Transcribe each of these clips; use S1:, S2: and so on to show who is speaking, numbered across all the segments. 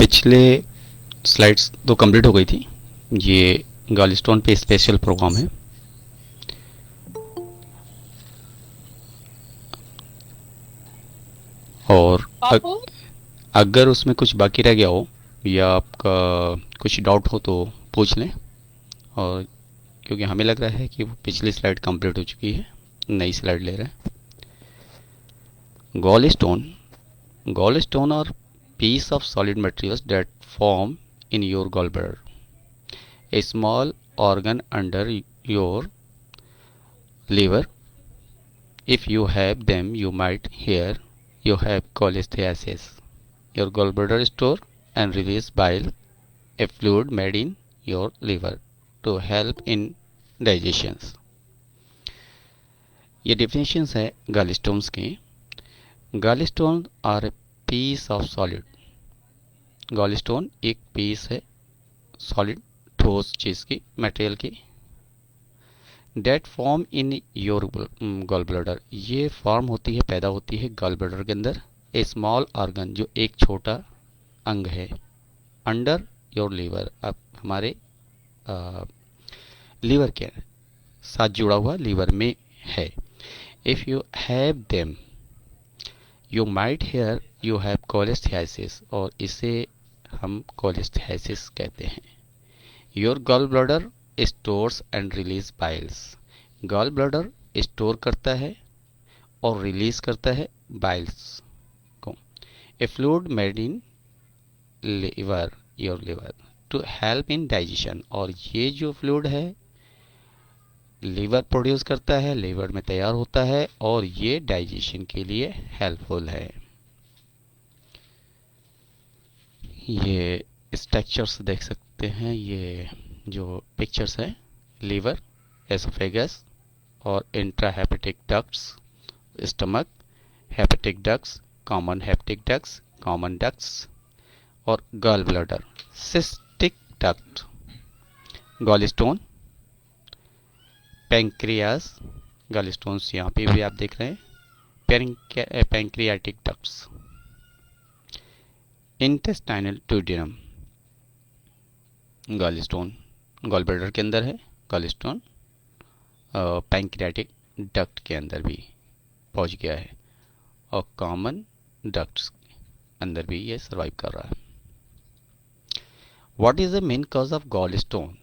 S1: पिछले स्लाइड्स तो कंप्लीट हो गई थी। ये गॉलस्टोन पे स्पेशल प्रोग्राम है। और
S2: पापू।
S1: अगर उसमें कुछ बाकी रह गया हो या आपका कुछ डाउट हो तो पूछ लें। और क्योंकि हमें लग रहा है कि वो पिछली स्लाइड कंप्लीट हो चुकी है, नई स्लाइड ले रहे हैं। Gallstone gallstone are piece of solid materials that form in your gallbladder, a small organ under your liver. If you have them, you might hear you have cholestasis. Your gallbladder store and release bile, a fluid made in your liver to help in digestion. ये definitions है gallstones की। gallstones are a piece of solid। gallstone एक piece है solid, ठोस चीज की, material की। That form in your gall bladder, ये फॉर्म होती है, पैदा होती है गॉल ब्लडर के अंदर। ए स्मॉल ऑर्गन, जो एक छोटा अंग है, अंडर योर लीवर, अब हमारे लीवर के साथ जुड़ा हुआ लीवर में है। If you have them you might hear you have cholestasis, और इसे हम कोलेस्थेसिस कहते हैं। Your gall bladder stores and release biles, gall bladder store करता है और रिलीज करता है बाइल्स को। A fluid made in liver, your liver, to help in digestion, और ये जो फ्लूइड है लिवर प्रोड्यूस करता है, लिवर में तैयार होता है और ये डाइजेशन के लिए हेल्पफुल है। ये स्ट्रक्चर्स देख सकते हैं, ये जो पिक्चर्स हैं, लीवर, एसोफेगस और intrahepatic ducts, stomach, hepatic ducts, common hepatic ducts, common ducts और gall bladder, cystic duct, gallstone, pancreas, gallstones यहाँ पे भी आप देख रहे हैं, pancreatic ducts, intestinal duodenum, gallstone gall bladder के अंदर है, गॉलस्टोन पैंक्रियाटिक डक्ट के अंदर भी पहुंच गया है और कॉमन डक्ट्स के अंदर भी ये सर्वाइव कर रहा है। What is the main cause of gall stone,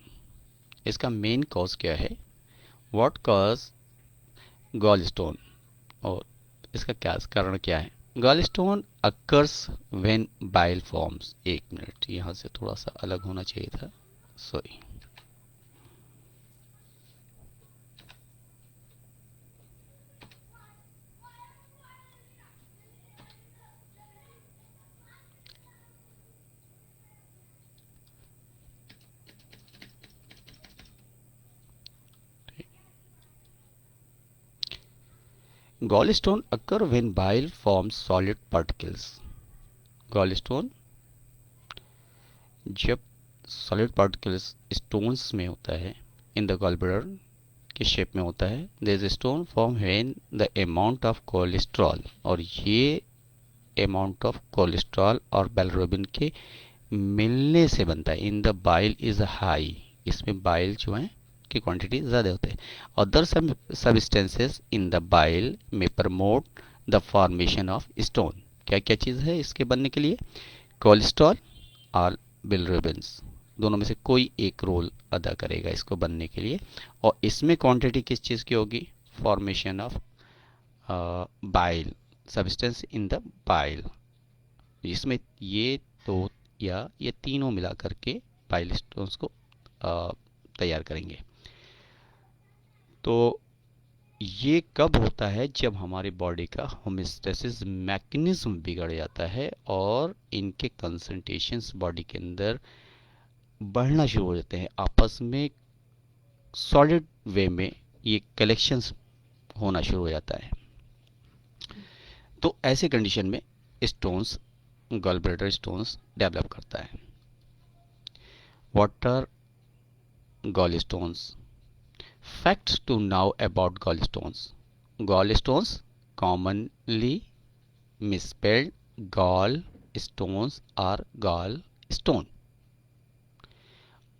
S1: इसका मेन कॉज क्या है, व्हाट कॉज गॉल स्टोन, और इसका क्या कारण क्या है। Gall stone occurs when bile forms, एक मिनट यहाँ से थोड़ा सा अलग होना चाहिए था, sorry. gallstone occur when bile forms solid particles। gallstone जब सॉलिड पार्टिकल्स स्टोन्स में होता है, इन द गॉलब्लडर के शेप में होता है, there is stone form when the amount of cholesterol, और ये अमाउंट ऑफ कोलेस्ट्रॉल और बिलिरुबिन के मिलने से बनता है। In the bile is high, इसमें बाइल जो है की क्वांटिटी ज़्यादा होते हैं। Other substances in the bile में promote the formation of stone, क्या क्या चीज़ है इसके बनने के लिए, कोलेस्ट्रॉल और बिलिरुबिन्स, दोनों में से कोई एक रोल अदा करेगा इसको बनने के लिए। और इसमें क्वांटिटी किस चीज़ की होगी, formation of bile, substance in the bile, इसमें ये दो या ये तीनों मिला करके बाइल स्टोन्स को तैयार करेंगे। तो ये कब होता है, जब हमारी बॉडी का होम्योस्टेसिस मैकेनिज्म बिगड़ जाता है और इनके कंसंट्रेशंस बॉडी के अंदर बढ़ना शुरू हो जाते हैं, आपस में सॉलिड वे में ये कलेक्शंस होना शुरू हो जाता है। तो ऐसे कंडीशन में stones, gall bladder stones develop करता है। What are gall stones, facts to know about gallstones. Gallstones, commonly misspelled gall stones are gallstone,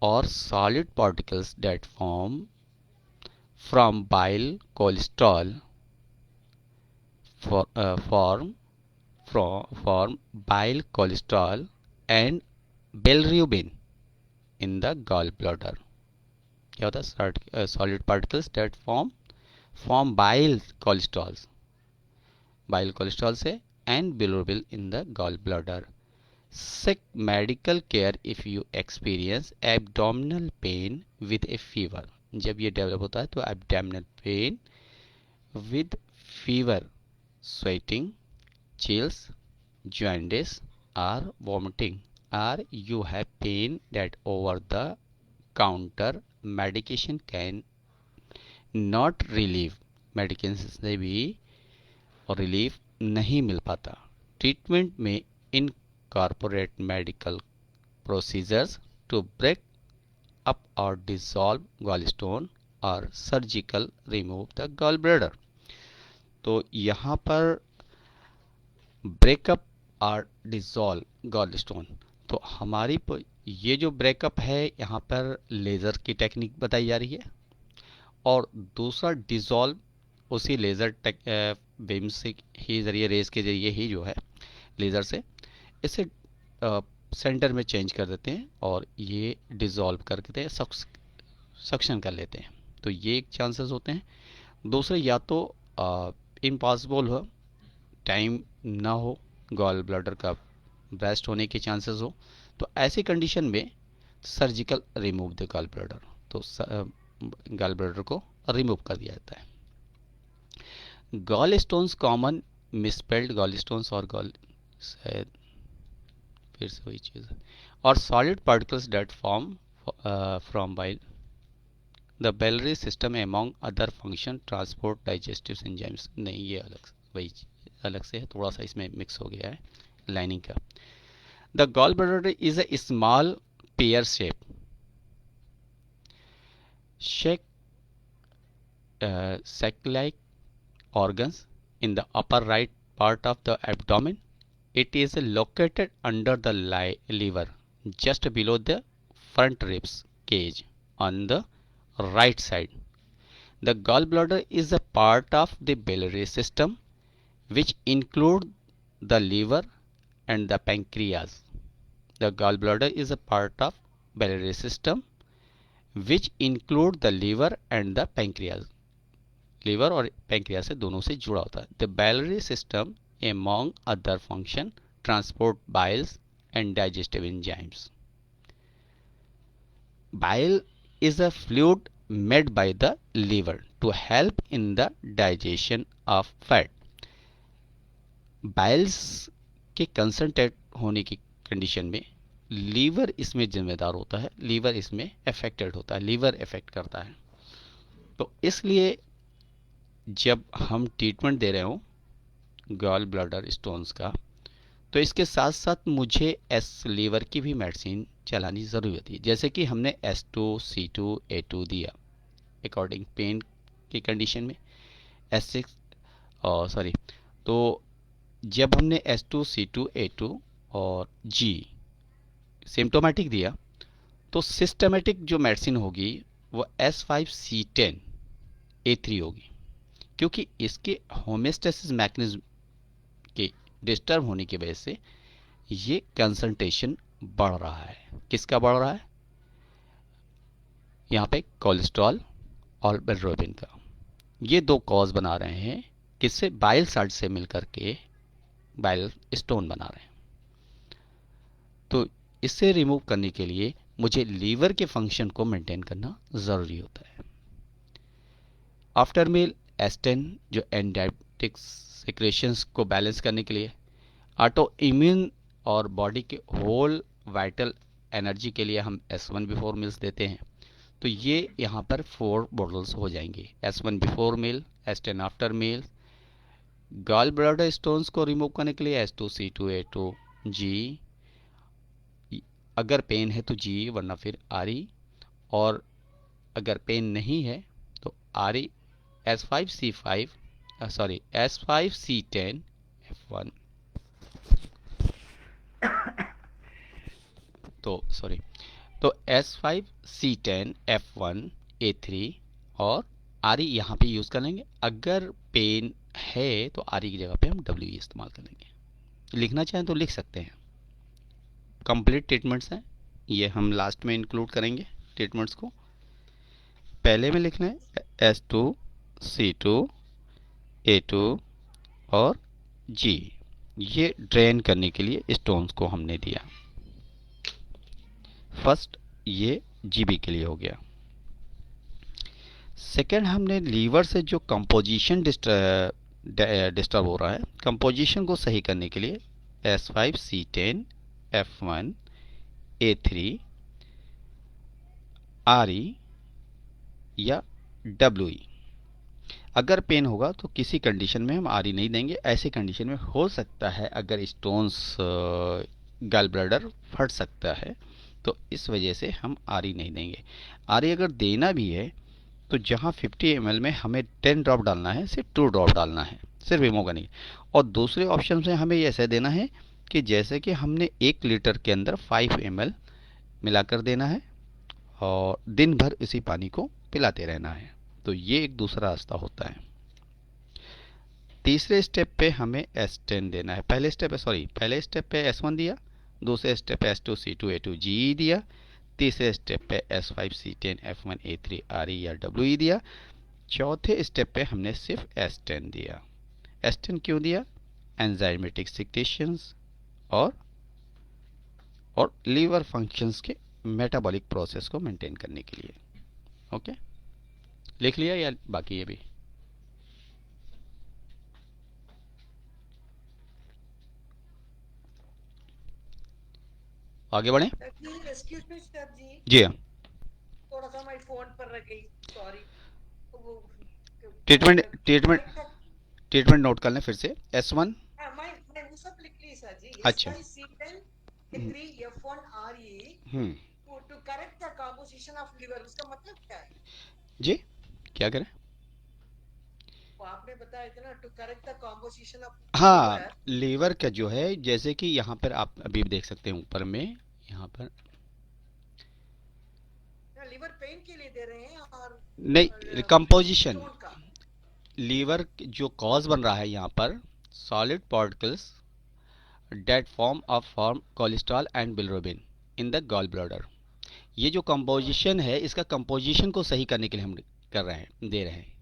S1: or solid particles that form from bile cholesterol form bile cholesterol and bilirubin in the gallbladder. क्या होता है? Solid particles that form bile cholesterol से and bilirubin in the gall bladder. Seek medical care if you experience abdominal pain with a fever. जब ये develop होता है तो abdominal pain with fever, sweating, chills, jaundice or vomiting, or you have pain that over the counter medication can not relieve. Medication से भी relief नहीं मिल पाता. Treatment में incorporate medical procedures to break up or dissolve gallstone or surgical remove the gallbladder. तो यहाँ पर breakup और dissolve gallstone, तो हमारी ये जो ब्रेकअप है यहाँ पर लेज़र की टेक्निक बताई जा रही है, और दूसरा डिसॉल्व उसी लेज़र बीम से ही जरिए, रेस के जरिए ही जो है लेज़र से इसे सेंटर में चेंज कर देते हैं और ये डिसॉल्व कर देते हैं, सक्शन कर लेते हैं. तो ये एक चांसेस होते हैं. दूसरे या तो इम्पॉसिबल हो, टाइम ना हो, गॉल ब्लैडर का ब्रेस्ट होने के चांसेस हो, तो ऐसी कंडीशन में surgical remove the gall bladder, तो गॉल ब्लैडर को रिमूव कर दिया जाता है. Gall stones common misspelled gall stones और फिर से वही चीज़ है, और solid particles that form from bile the biliary system among other function transport digestive enzymes. नहीं, ये वही अलग से है, थोड़ा सा इसमें मिक्स हो गया है लाइनिंग का. The gall bladder is a small pear sac-like organs in the upper right part of the abdomen. It is located under the liver, just below the front ribs cage on the right side. The gallbladder is a part of the biliary system which include the liver and the pancreas. The gallbladder is a part of biliary system which include the liver and the pancreas. Liver और pancreas से दोनों से जुड़ा होता है. The biliary system among other function transport biles and digestive enzymes. Bile is a fluid made by the liver to help in the digestion of fat. Biles के concentrate होने की कंडीशन में लीवर इसमें जिम्मेदार होता है, लीवर इसमें affected होता है, लीवर अफेक्ट करता है. तो इसलिए जब हम ट्रीटमेंट दे रहे हो गॉल ब्लैडर स्टोन्स का, तो इसके साथ साथ मुझे लीवर की भी मेडिसिन चलानी ज़रूरी होती है. जैसे कि हमने S2C2A2 दिया अकॉर्डिंग पेन की कंडीशन में, तो जब हमने S2C2A2 और G सिम्टोमेटिक दिया, तो सिस्टमेटिक जो मेडिसिन होगी वो S5C10A3 होगी, क्योंकि इसके होमेस्टेसिस मैकेनिज्म के डिस्टर्ब होने की वजह से ये कंसंट्रेशन बढ़ रहा है. किसका बढ़ रहा है? यहाँ पे कोलेस्ट्रॉल और बिलिरुबिन का. ये दो कॉज बना रहे हैं, किससे? बाइल साल्ट से मिलकर के बाइल स्टोन बना रहे हैं. तो इसे रिमूव करने के लिए मुझे लीवर के फंक्शन को मेंटेन करना ज़रूरी होता है. आफ्टर मील एस्टेन जो एंजाइमेटिक सिक्रेशंस को बैलेंस करने के लिए, ऑटो इम्यून और बॉडी के होल वाइटल एनर्जी के लिए हम S1 बिफोर मील्स देते हैं. तो ये यहाँ पर 4 बॉटल्स हो जाएंगे. S1 बिफोर मील, एस्टेन after meal. Gall bladder stones को रिमूव करने के लिए S2C2A2 G, अगर पेन है तो G, वरना फिर RE, और अगर पेन नहीं है तो RE. S5C10 F1. तो सॉरी, तो S5C10F1A3 और RE यहाँ पे यूज़ करेंगे। अगर पेन है तो RE की जगह पे हम WE इस्तेमाल करेंगे। लिखना चाहें तो लिख सकते हैं। कंप्लीट ट्रीटमेंट्स हैं, ये हम लास्ट में इंक्लूड करेंगे ट्रीटमेंट्स को। पहले में लिखना है S2C2A2 और G, ये ड्रेन करने के लिए स्टोन्स को हमने दिया। फर्स्ट ये GB के लिए हो गया। सेकेंड, हमने लीवर से जो कंपोजिशन डिस्टर्ब हो रहा है, कंपोजिशन को सही करने के लिए S5C10F1A3 RE या WE। अगर पेन होगा तो किसी कंडीशन में हम RE नहीं देंगे। ऐसी कंडीशन में हो सकता है अगर स्टोन्स गॉल ब्लैडर फट सकता है, तो इस वजह से हम RE नहीं देंगे। RE अगर देना भी है तो जहाँ 50 ml में हमें 10 ड्रॉप डालना है, सिर्फ 2 ड्रॉप डालना है, सिर्फ हीमो का नहीं। और दूसरे ऑप्शन से हमें ऐसे देना है कि जैसे कि हमने 1 लीटर के अंदर 5 ml मिलाकर देना है और दिन भर इसी पानी को पिलाते रहना है। तो ये एक दूसरा रास्ता होता है। तीसरे स्टेप पे हमें S10 देना है। पहले स्टेप पे S1 दिया, दूसरे स्टेप पे S2C2A2G दिया, तीसरे स्टेप पे S5C10F1A3 RE या WE दिया, चौथे स्टेप पे हमने सिर्फ S10 दिया। S10 क्यों दिया? एंजाइमेटिक सिक्रेशंस और लीवर फंक्शंस के मेटाबॉलिक प्रोसेस को मेंटेन करने के लिए। ओके, लिख लिया या बाकी ये भी? आगे बढ़े।
S2: एक्सक्यूज मी सर जी।
S1: जी हाँ,
S2: थोड़ा सा मैं फोन पर रह गई, सॉरी।
S1: ट्रीटमेंट नोट कर लें फिर से। S1,
S2: हाँ, मैं वो सब लिख ली सर जी।
S1: अच्छा,
S2: S5C10F1RE to correct the composition of liver, उसका मतलब क्या है
S1: जी? क्या करें?
S2: वो आपने बताया था ना, to correct the composition of
S1: हाँ,
S2: लिवर।
S1: लीवर का जो है, जैसे कि यहाँ पर आप अभी देख सकते हैं ऊपर में, यहाँ पर
S2: लिवर पेन के लिए दे रहे हैं और
S1: नहीं, कंपोजिशन,
S2: स्टोन का।
S1: लीवर जो कॉज बन रहा है यहाँ पर, solid particles that form cholesterol and bilirubin in the gall bladder. ये जो कंपोजिशन है, इसका कंपोजिशन को सही करने के लिए हम कर रहे हैं, दे रहे हैं।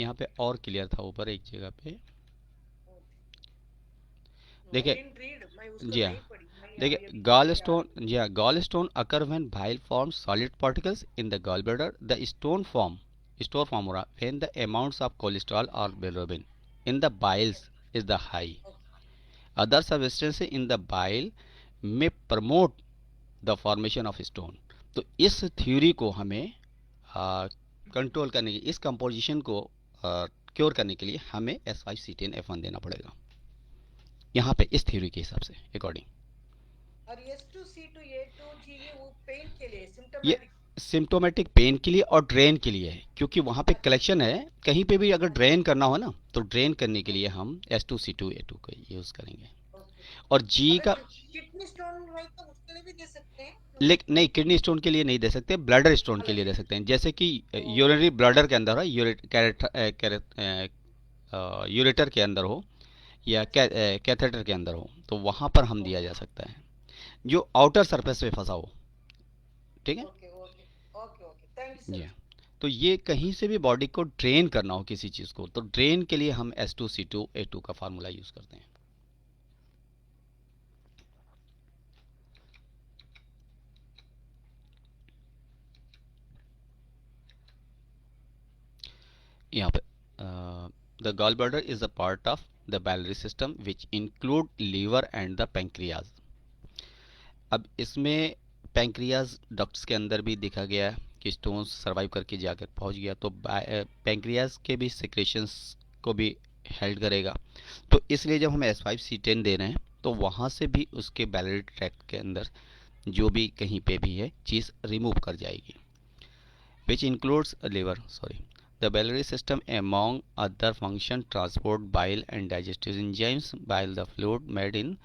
S1: यहाँ पे और क्लियर था ऊपर एक जगह पे, देखिए। जी हाँ, देखिए, gall stone occur when bile form solid particles in the gall bladder, the store form हो रहा when the amounts of cholesterol और bilirubin in the biles is the high. Other substance in the bile में promote the formation of stone. तो इस theory को हमें control करने की, इस कंपोजिशन को क्योर करने के लिए हमें S5C10F1 देना पड़ेगा यहाँ पे, इस थ्योरी के हिसाब से अकॉर्डिंग।
S2: और S2C2A2G ये वो पेन के लिए,
S1: ये सिम्टोमेटिक पेन के लिए और ड्रेन के लिए है, क्योंकि वहाँ पे कलेक्शन है। कहीं पे भी अगर ड्रेन करना हो ना, तो ड्रेन करने के लिए हम S2C2A2 का यूज़ करेंगे। और जी का
S2: किडनी स्टोन है तो उसके लिए भी दे सकते हैं,
S1: लेकिन नहीं, किडनी स्टोन के लिए नहीं दे सकते, ब्लैडर स्टोन के लिए दे सकते हैं। जैसे कि यूरिनरी ब्लैडर के अंदर हो, यूरेटर के अंदर हो या कैथेटर के अंदर हो, तो वहाँ पर हम दिया जा सकता है, जो आउटर सरफेस पे फंसा हो। ठीक है जी। तो ये कहीं से भी बॉडी को ड्रेन करना हो किसी चीज़ को, तो ड्रेन के लिए हम S2C2A2 का फार्मूला यूज़ करते हैं। यहाँ पे the gall bladder is a part of the biliary system which include liver and the pancreas. अब इसमें पैंक्रियाज डक्ट्स के अंदर भी देखा गया कि स्टोन्स सर्वाइव करके जाकर पहुंच गया, तो पैंक्रियाज के भी सिक्रेशंस को भी हेल्ड करेगा। तो इसलिए जब हम S5C10 दे रहे हैं, तो वहाँ से भी उसके biliary ट्रैक्ट के अंदर जो भी कहीं पे भी है चीज़ रिमूव कर जाएगी, which includes liver The biliary system, among other functions, transport bile and digestive enzymes by the fluid made in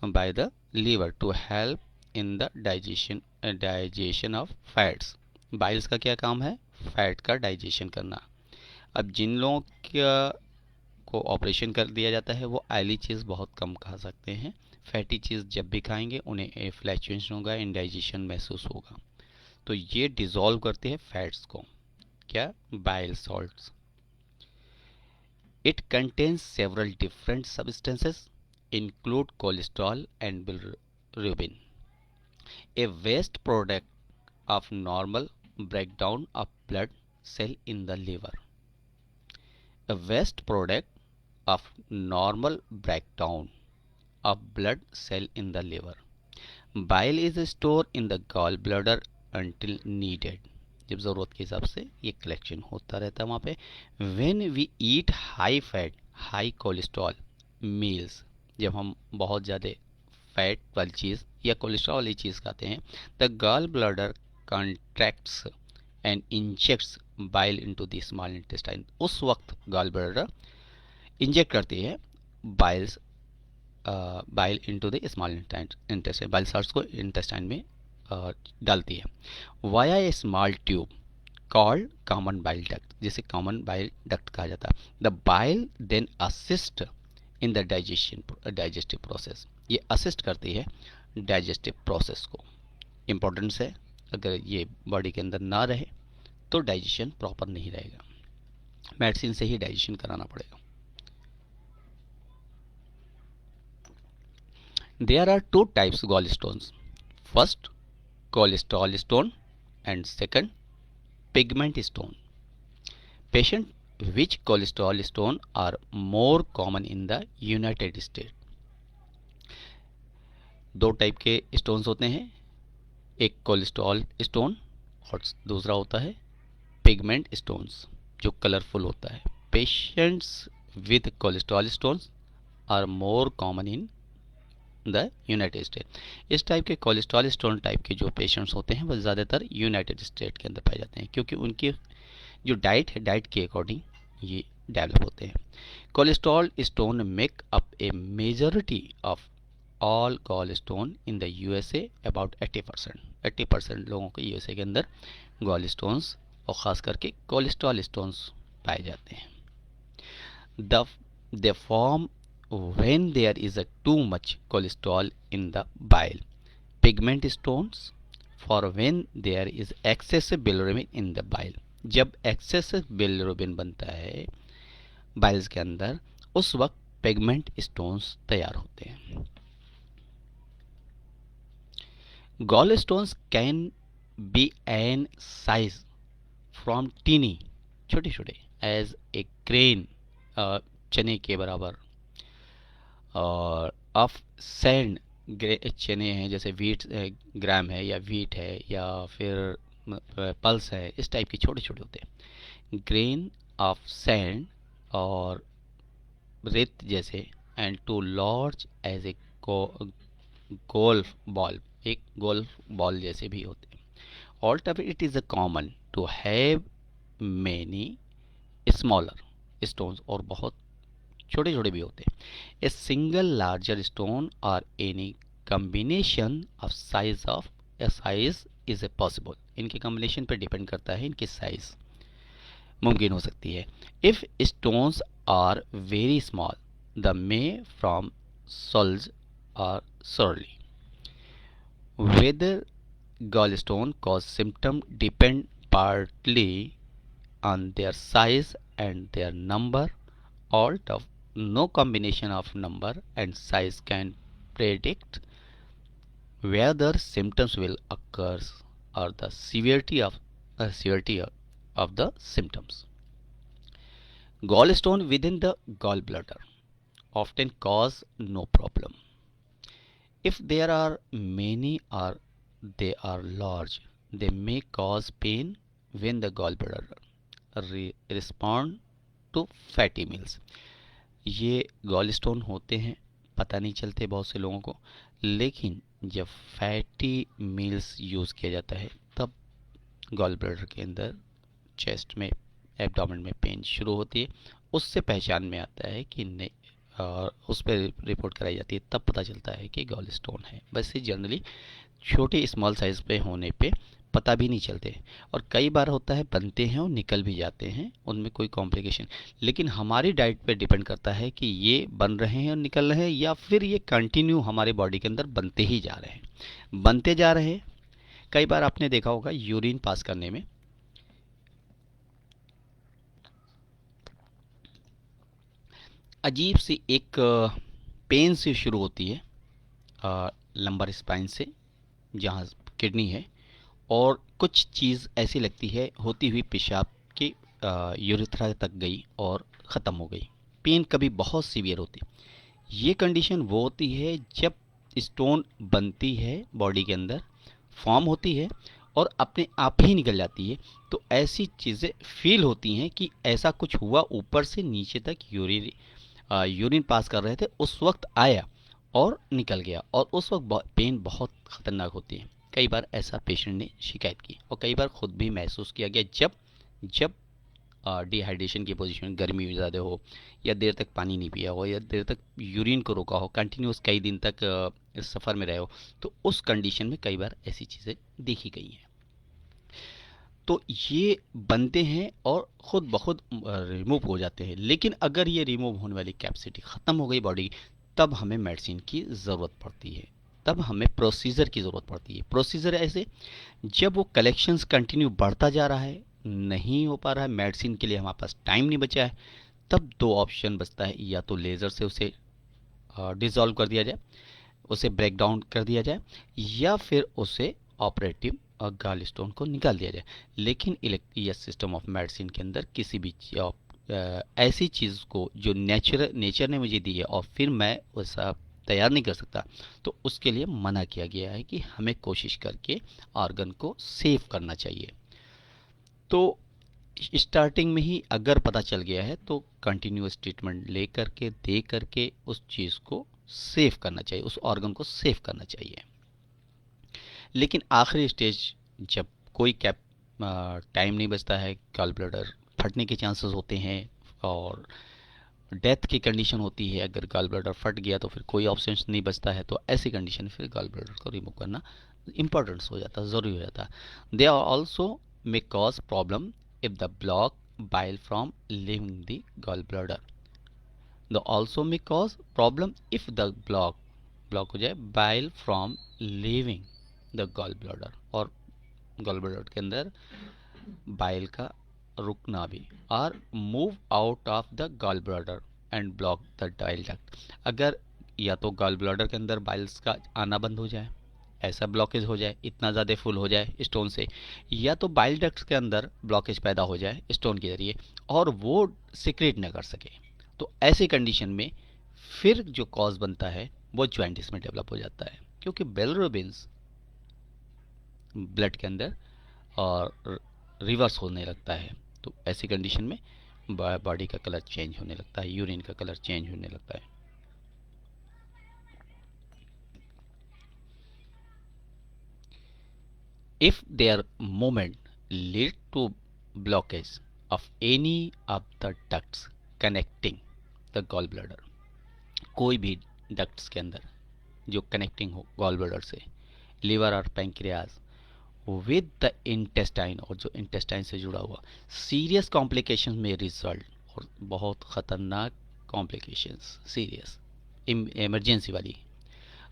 S1: by the liver to help in the digestion of fats. Biles का क्या काम है? Fat का digestion करना। अब जिन लोगों को operation कर दिया जाता है वो ऑयली चीज़ बहुत कम खा सकते हैं। फैटी चीज़ जब भी खाएंगे उन्हें फ्लैचुएशन होगा, इंडाइजेशन महसूस होगा। तो ये डिज़ोल्व करते हैं फैट्स को। क्या? Bile salts. It contains several different substances include cholesterol and bilirubin, a waste product of normal breakdown of blood cell in the liver. A waste product of normal breakdown of blood cell in the liver. Bile is stored in the gallbladder until needed. जब ज़रूरत के हिसाब से ये collection होता रहता है वहाँ पे। When we eat high fat, high cholesterol meals, जब हम बहुत ज़्यादा फैट वाली चीज़ या कोलेस्ट्रॉल वाली चीज़ खाते हैं, the gall bladder contracts and injects bile into the small intestine. उस वक्त गॉल ब्लैडर इंजेक्ट करती है bile into the small intestine, bile salts को इंटेस्टाइन में डालती है via a small tube called common bile duct, जिसे कॉमन बाइल डक्ट कहा जाता है। The bile then assist in the digestive process. ये असिस्ट करती है डाइजेस्टिव प्रोसेस को। इम्पोर्टेंस है, अगर ये बॉडी के अंदर ना रहे तो डाइजेशन प्रॉपर नहीं रहेगा, मेडिसिन से ही डाइजेशन कराना पड़ेगा। There are two types gall stones, first cholesterol stone and second pigment stone. Patient which cholesterol stone are more common in the United States? दो टाइप के स्टोन्स होते हैं, एक कोलेस्ट्रॉल स्टोन और दूसरा होता है पिगमेंट स्टोन्स जो कलरफुल होता है। Patients with cholesterol stones are more common in the United State. इस टाइप के कोलेस्ट्रॉल स्टोन टाइप के जो पेशेंट्स होते हैं वो ज़्यादातर यूनाइटेड स्टेट के अंदर पाए जाते हैं, क्योंकि उनकी जो डाइट है, डाइट के अकॉर्डिंग ये डेवलप होते हैं। Cholesterol stone make up a majority of all gall stone in the USA, about 80% लोगों को यूएसए के अंदर गॉल स्टोन्स और ख़ास करके कोलेस्ट्रॉल स्टोन्स पाए जाते हैं। They form when there is a too much cholesterol in the bile. Pigment stones for when there is excessive bilirubin in the bile. जब excessive bilirubin बनता है बाइल्स के अंदर उस वक्त पिगमेंट स्टोन्स तैयार होते हैं। Gall stones can be an size from tiny, छोटे छोटे, एज ए ग्रेन, चने के बराबर, और ऑफ सैंड, चने हैं जैसे वीट ग्राम है या वीट है या फिर पल्स है, इस टाइप के छोटे छोटे होते हैं। ग्रेन ऑफ सैंड और रेत जैसे, and to large as a golf ball, एक गोल्फ बॉल जैसे भी होते हैं। Although it is a common to have many smaller stones, और बहुत छोटे छोटे भी होते हैं। A single larger stone or any combination of size is a possible. इनके कम्बिनेशन पर डिपेंड करता है, इनकी साइज मुमकिन हो सकती है। If stones are very small they may from soles or सरली। Weather gall stone cause symptom depend partly on their size and their number. Alt of no combination of number and size can predict whether symptoms will occur or the severity of the symptoms. Gallstone within the gallbladder often cause no problem. If there are many or they are large, they may cause pain when the gallbladder respond to fatty meals. ये gall stone होते हैं, पता नहीं चलते बहुत से लोगों को, लेकिन जब फैटी मील्स यूज़ किया जाता है तब गॉल ब्लैडर के अंदर चेस्ट में, एब्डोमेन में पेन शुरू होती है। उससे पहचान में आता है कि नहीं, और उस पर रिपोर्ट कराई जाती है, तब पता चलता है कि गॉल स्टोन है। वैसे जनरली छोटे स्मॉल साइज पे होने पे पता भी नहीं चलते, और कई बार होता है बनते हैं और निकल भी जाते हैं, उनमें कोई कॉम्प्लिकेशन। लेकिन हमारी डाइट पे डिपेंड करता है कि ये बन रहे हैं और निकल रहे हैं, या फिर ये कंटिन्यू हमारे बॉडी के अंदर बनते ही जा रहे हैं, बनते जा रहे हैं। कई बार आपने देखा होगा यूरिन पास करने में अजीब सी एक पेन से शुरू होती है, लंबर स्पाइन से, जहाँ किडनी है, और कुछ चीज़ ऐसी लगती है होती हुई पेशाब की यूरेथ्रा तक गई और ख़त्म हो गई। पेन कभी बहुत सीवियर होती है। ये कंडीशन वो होती है जब स्टोन बनती है बॉडी के अंदर, फॉर्म होती है और अपने आप ही निकल जाती है। तो ऐसी चीज़ें फील होती हैं कि ऐसा कुछ हुआ, ऊपर से नीचे तक यूरिन पास कर रहे थे, उस वक्त आया और निकल गया, और उस वक्त पेन बहुत ख़तरनाक होती है। कई बार ऐसा पेशेंट ने शिकायत की, और कई बार खुद भी महसूस किया गया जब जब डिहाइड्रेशन की पोजीशन, गर्मी में ज़्यादा हो, या देर तक पानी नहीं पिया हो, या देर तक यूरिन को रोका हो, कंटिन्यूस कई दिन तक इस सफ़र में रहे हो, तो उस कंडीशन में कई बार ऐसी चीज़ें देखी गई हैं। तो ये बनते हैं और ख़ुद ब खुद रिमूव हो जाते हैं। लेकिन अगर ये रिमूव होने वाली कैपेसिटी ख़त्म हो गई बॉडी की, तब हमें मेडिसिन की ज़रूरत पड़ती है, तब हमें प्रोसीजर की ज़रूरत पड़ती है। प्रोसीजर ऐसे, जब वो कलेक्शंस कंटिन्यू बढ़ता जा रहा है, नहीं हो पा रहा है, मेडिसिन के लिए हमारे पास टाइम नहीं बचा है, तब दो ऑप्शन बचता है, या तो लेज़र से उसे डिज़ोल्व कर दिया जाए, उसे ब्रेक डाउन कर दिया जाए, या फिर उसे ऑपरेटिव गाल स्टोन को निकाल दिया जाए। लेकिन इलेक्ट्रिक सिस्टम ऑफ मेडिसिन के अंदर किसी भी ऐसी चीज़ को जो नेचर ने मुझे दी है और फिर मैं वैसा तैयार नहीं कर सकता, तो उसके लिए मना किया गया है कि हमें कोशिश करके ऑर्गन को सेव करना चाहिए। तो स्टार्टिंग में ही अगर पता चल गया है तो कंटिन्यूस ट्रीटमेंट ले करके, दे करके उस चीज़ को सेव करना चाहिए, उस ऑर्गन को सेव करना चाहिए। लेकिन आखिरी स्टेज जब कोई टाइम नहीं बचता है, गॉल ब्लैडर फटने के चांसेस होते हैं और डेथ की कंडीशन होती है, अगर गॉल ब्लैडर फट गया तो फिर कोई ऑप्शन नहीं बचता है, तो ऐसी कंडीशन फिर गॉल ब्लैडर को रिमूव करना इम्पोर्टेंस हो जाता है, ज़रूरी हो जाता है। They are also may cause problem if they block bile from living the gall bladder. They also may cause problem if they block हो जाए bile from living the gall bladder, और गॉल ब्लैडर के अंदर bile का रुकना भी, और move out of the gall bladder and block the bile duct. अगर या तो गॉल ब्लैडर के अंदर बाइल्स का आना बंद हो जाए, ऐसा ब्लॉकेज हो जाए, इतना ज़्यादा फुल हो जाए स्टोन से, या तो बाइल डक्ट्स के अंदर ब्लॉकेज पैदा हो जाए स्टोन के जरिए और वो सिक्रेट न कर सके, तो ऐसी कंडीशन में फिर जो कॉज बनता है वो ज्वाइंटिस में डेवलप हो जाता है, क्योंकि बिलिरुबिन्स ब्लड के अंदर और रिवर्स होने लगता है। तो ऐसी कंडीशन में बॉडी का कलर चेंज होने लगता है, यूरिन का कलर चेंज होने लगता है। If their movement lead to blockage of any of the ducts connecting the gallbladder, कोई भी डक्ट्स के अंदर जो कनेक्टिंग हो गॉलब्लैडर से, लीवर और पैंक्रियाज विद द इंटेस्टाइन, और जो इंटेस्टाइन से जुड़ा हुआ, सीरियस कॉम्प्लिकेशन में रिजल्ट, और बहुत ख़तरनाक कॉम्प्लिकेशंस, सीरियस इमरजेंसी वाली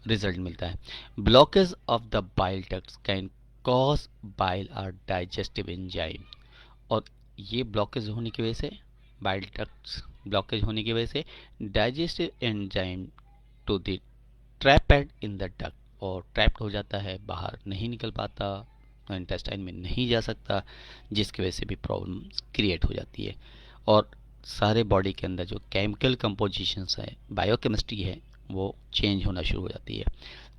S1: रिजल्ट मिलता है। Blockage of the bile ducts can cause bile और डाइजेस्टिव एंजाइम, और ये ब्लॉकेज होने की वजह से, बाइल डक्ट्स ब्लॉकेज होने की वजह से digestive enzyme to the trapped in the duct, और ट्रैप्ड हो जाता है, बाहर नहीं निकल पाता, इंटेस्टाइन में नहीं जा सकता, जिसकी वजह से भी प्रॉब्लम क्रिएट हो जाती है। और सारे बॉडी के अंदर जो केमिकल कंपोजिशंस है, बायोकेमिस्ट्री है, वो चेंज होना शुरू हो जाती है।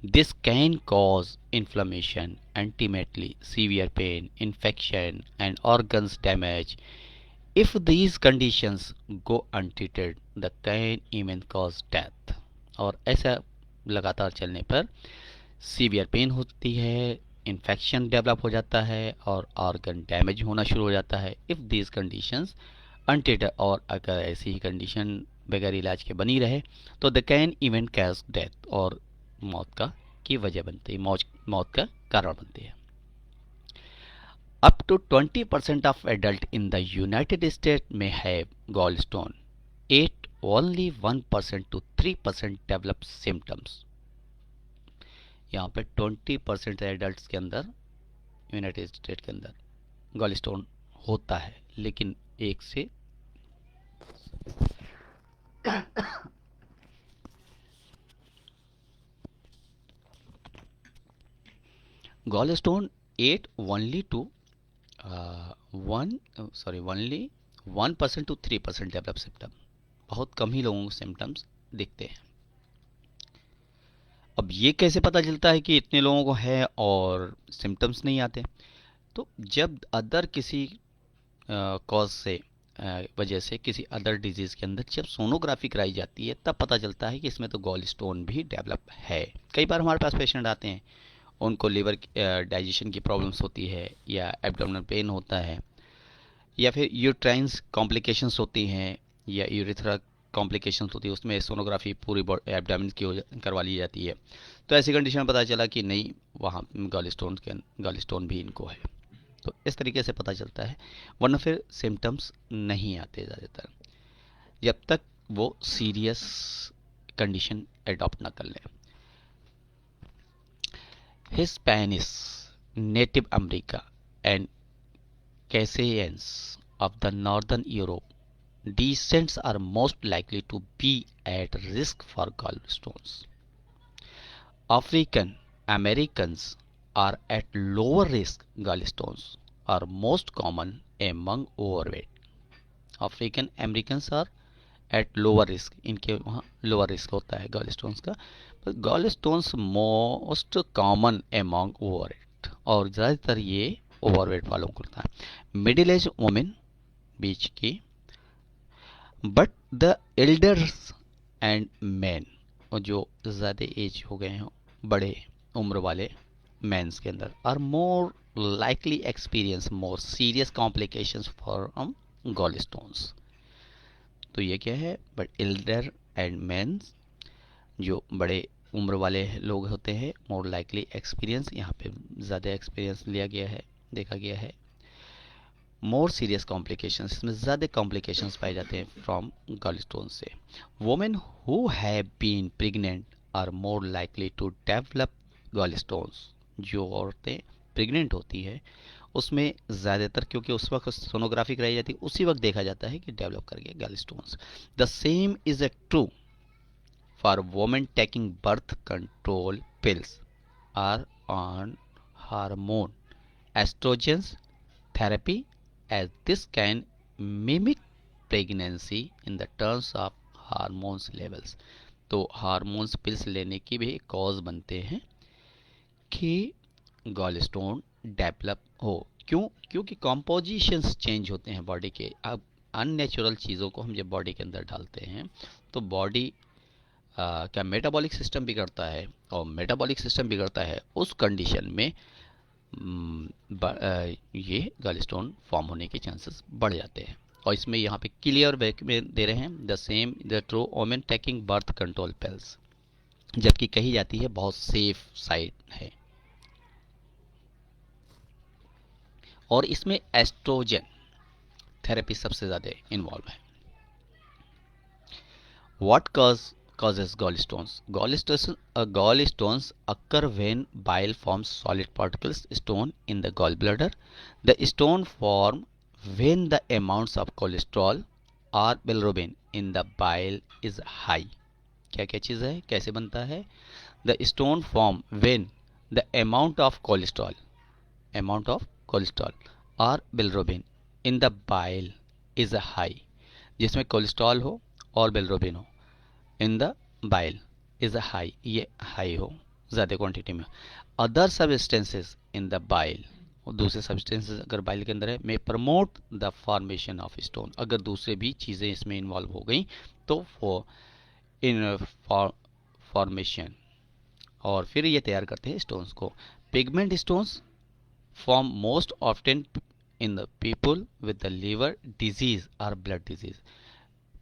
S1: This can cause inflammation, ultimately severe pain, infection and organs damage. If these conditions go untreated the can even cause death, और ऐसा लगातार चलने पर सीवियर पेन होती है, इन्फेक्शन डेवलप हो जाता है और ऑर्गन डैमेज होना शुरू हो जाता है। इफ़ दीज कंडीशंस अनट्रीटेड, और अगर ऐसी ही कंडीशन बगैर इलाज के बनी रहे तो द कैन इवन कैज डेथ, और मौत का की वजह बनती है, मौत का कारण बनती है। Up to 20% of adult in the United State में have gall stone, at only 1% to 3% develop symptoms. यहाँ पे 20% एडल्ट के अंदर, यूनाइटेड स्टेट के अंदर गॉल स्टोन होता है, लेकिन 1 से gall stone 8 only to 1% to 3% develop symptom. बहुत कम ही लोगों को सिम्टम्स दिखते हैं। अब ये कैसे पता चलता है कि इतने लोगों को है और सिम्टम्स नहीं आते? तो जब अदर किसी कॉज से वजह से किसी अदर डिजीज़ के अंदर जब सोनोग्राफी कराई जाती है, तब पता चलता है कि इसमें तो गॉल स्टोन भी डेवलप है। कई बार हमारे पास पेशेंट आते हैं, उनको लिवर डाइजेशन की प्रॉब्लम्स होती है, या एब्डोमिनल पेन होता है, या फिर यूट्राइन्स कॉम्प्लिकेशंस होती हैं, या यूरिथ्रा कॉम्प्लिकेशंस होती है, उसमें सोनोग्राफी पूरी एब्डोमिन की करवा ली जाती है। तो ऐसी कंडीशन में पता चला कि नहीं, वहाँ गॉल स्टोन भी इनको है। तो इस तरीके से पता चलता है, वरना फिर सिम्टम्स नहीं आते ज़्यादातर, जब तक वो सीरियस कंडीशन एडॉप्ट ना कर लें। Hispanics, native America and Casains of the Northern Europe descents are most likely to be at risk for gallstones. African Americans are at lower risk. Gallstones are most common among overweight. African Americans are at lower risk. इनके वहाँ lower risk होता है gallstones का, but gallstones most common among overweight, और ज़्यादातर ये overweight वालों को होता है। मिडिल एज वुमेन, बीच की, but the elders and man, और जो ज़्यादा एज हो गए हैं, बड़े उम्र वाले मैंस के अंदर, are more likely experience more serious complications from gall stones. तो ये क्या है? बट एल्डर एंड मैंस, जो बड़े उम्र वाले लोग होते हैं, मोर लाइकली एक्सपीरियंस, यहाँ पे ज़्यादा एक्सपीरियंस लिया गया है, देखा गया है। मोर सीरियस कॉम्प्लिकेशंस, इसमें ज़्यादा कॉम्प्लिकेशंस पाए जाते हैं फ्रॉम गॉलस्टोन से। Women who have been pregnant are more likely to develop gallstones. जो औरतें प्रेग्नेंट होती है, उसमें ज़्यादातर, क्योंकि उस वक्त सोनोग्राफी कराई जाती है, उसी वक्त देखा जाता है कि डेवलप कर गया gallstones. The same is a true for women taking birth control pills are on hormone estrogens therapy, as this can mimic pregnancy in the terms of hormones levels। तो हार्मोन्स पिल्स लेने की भी cause बनते हैं कि gall stone develop हो। क्यों? क्योंकि कॉम्पोजिशंस चेंज होते हैं बॉडी के। अब अननेचुरल चीज़ों को हम जब बॉडी के अंदर डालते हैं, तो बॉडी क्या मेटाबॉलिक सिस्टम बिगड़ता है, और मेटाबॉलिक सिस्टम बिगड़ता है उस कंडीशन में ये गॉलस्टोन फॉर्म होने के चांसेस बढ़ जाते हैं। और इसमें यहाँ पे क्लियर बैक में दे रहे हैं, the same the true women taking birth control pills, जबकि कही जाती है बहुत सेफ साइड है। और इसमें एस्ट्रोजन थेरेपी सबसे ज़्यादा इन्वॉल्व है। What causes gallstones? Gallstones occur when bile forms solid particles stone in the gallbladder. The stone form when the amounts of cholesterol or bilirubin in the bile is high. क्या क्या चीज़ है, कैसे बनता है? The stone form when the amount of cholesterol or bilirubin in the bile is high, जिसमें cholesterol हो और bilirubin हो, in the bile is high, ये हाई हो ज़्यादा क्वांटिटी में। Other substances in the bile, और दूसरे सब्सटेंसेस अगर बाइल के अंदर है, may promote the formation of stone. अगर दूसरे भी चीज़ें इसमें इन्वॉल्व हो गई तो वो इन फॉर्मेशन, और फिर ये तैयार करते हैं स्टोन्स को। Pigment stones form most often in the people with the liver disease और ब्लड डिजीज।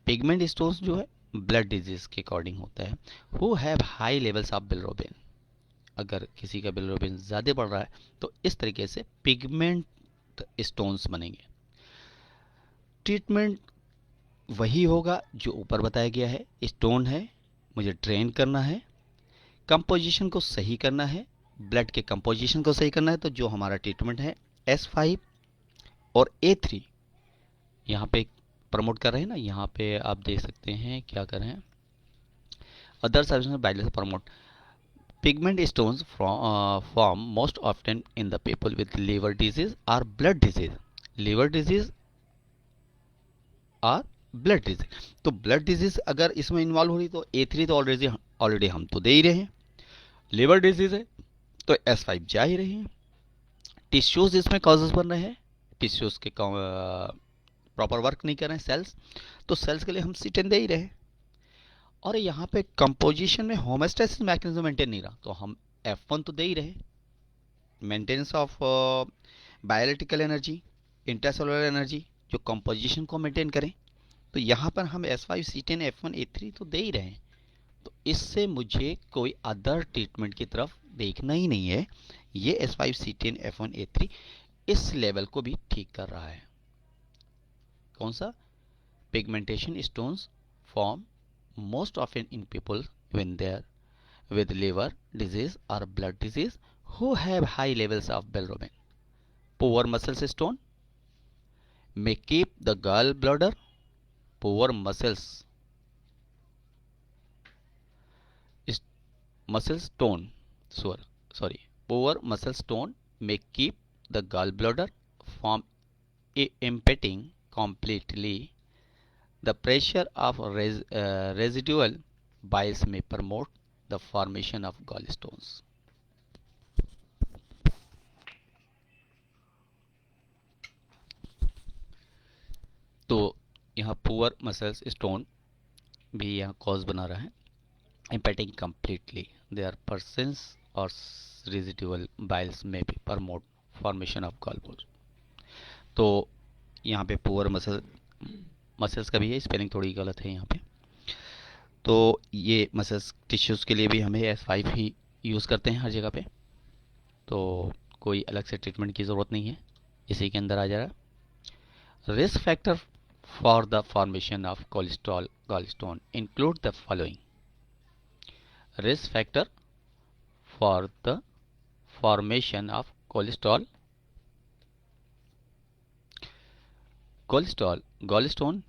S1: पिगमेंट स्टोन्स जो है ब्लड डिजीज के अकॉर्डिंग होता है। Who have high levels of bilirubin, अगर किसी का बिलिरुबिन ज़्यादा बढ़ रहा है तो इस तरीके से पिगमेंट स्टोन्स बनेंगे। ट्रीटमेंट वही होगा जो ऊपर बताया गया है। स्टोन है, मुझे ड्रेन करना है, कंपोजिशन को सही करना है, ब्लड के कंपोजिशन को सही करना है। तो जो हमारा ट्रीटमेंट है S5 और A3 यहाँ पे प्रमोट कर रहे हैं ना, यहाँ पे आप देख सकते हैं क्या कर रहे हैं, अदर सर्विस बाइल से promote pigment stones form most often in the people with liver disease और ब्लड डिजीज, लिवर डिजीज और ब्लड डिजीज। तो ब्लड डिजीज अगर इसमें इन्वॉल्व हो रही तो A3 तो ऑलरेडी हम तो दे ही रहे हैं, लिवर डिजीज है तो S5 जा ही रहे हैं। टिश्यूज इसमें कॉजेज बन रहे हैं, टिश्यूज के प्रॉपर वर्क नहीं कर रहे हैं सेल्स, तो सेल्स के लिए हम C10 दे ही रहे हैं। और यहाँ पे कंपोजिशन में होमोस्टेसिस मैकेनिज्म मेंटेन नहीं रहा तो हम F1 तो दे ही रहे, maintenance of biological energy, intracellular energy, जो कंपोजिशन को मेंटेन करें। तो यहाँ पर हम S5 C10 F1 A3 तो दे ही रहे हैं, तो इससे मुझे कोई अदर ट्रीटमेंट की तरफ देखना ही नहीं है। ये S5 C10 F1 A3 इस लेवल को भी ठीक कर रहा है। कौन सा? Pigmentation stones form most often in people when they are with liver disease or blood disease who have high levels of bilirubin. Poor muscles stone may keep the gallbladder. Poor muscle stone poor muscle stone may keep the gallbladder from impeding completely. The pressure of residual biles may promote the formation of gallstones. तो यहाँ poor muscles stone भी यहाँ cause बना रहा है, impeding completely their persons or residual biles may be promote formation of gallstones. तो यहाँ पे पुअर मसल्स का भी है, स्पेलिंग थोड़ी गलत है यहाँ पे। तो ये मसल्स टिश्यूज़ के लिए भी हमें S5 ही यूज़ करते हैं हर जगह पे, तो कोई अलग से ट्रीटमेंट की ज़रूरत नहीं है, इसी के अंदर आ जा रहा। Risk factor for the formation of cholesterol gallstone include the following. Risk factor for the formation of cholesterol gallstone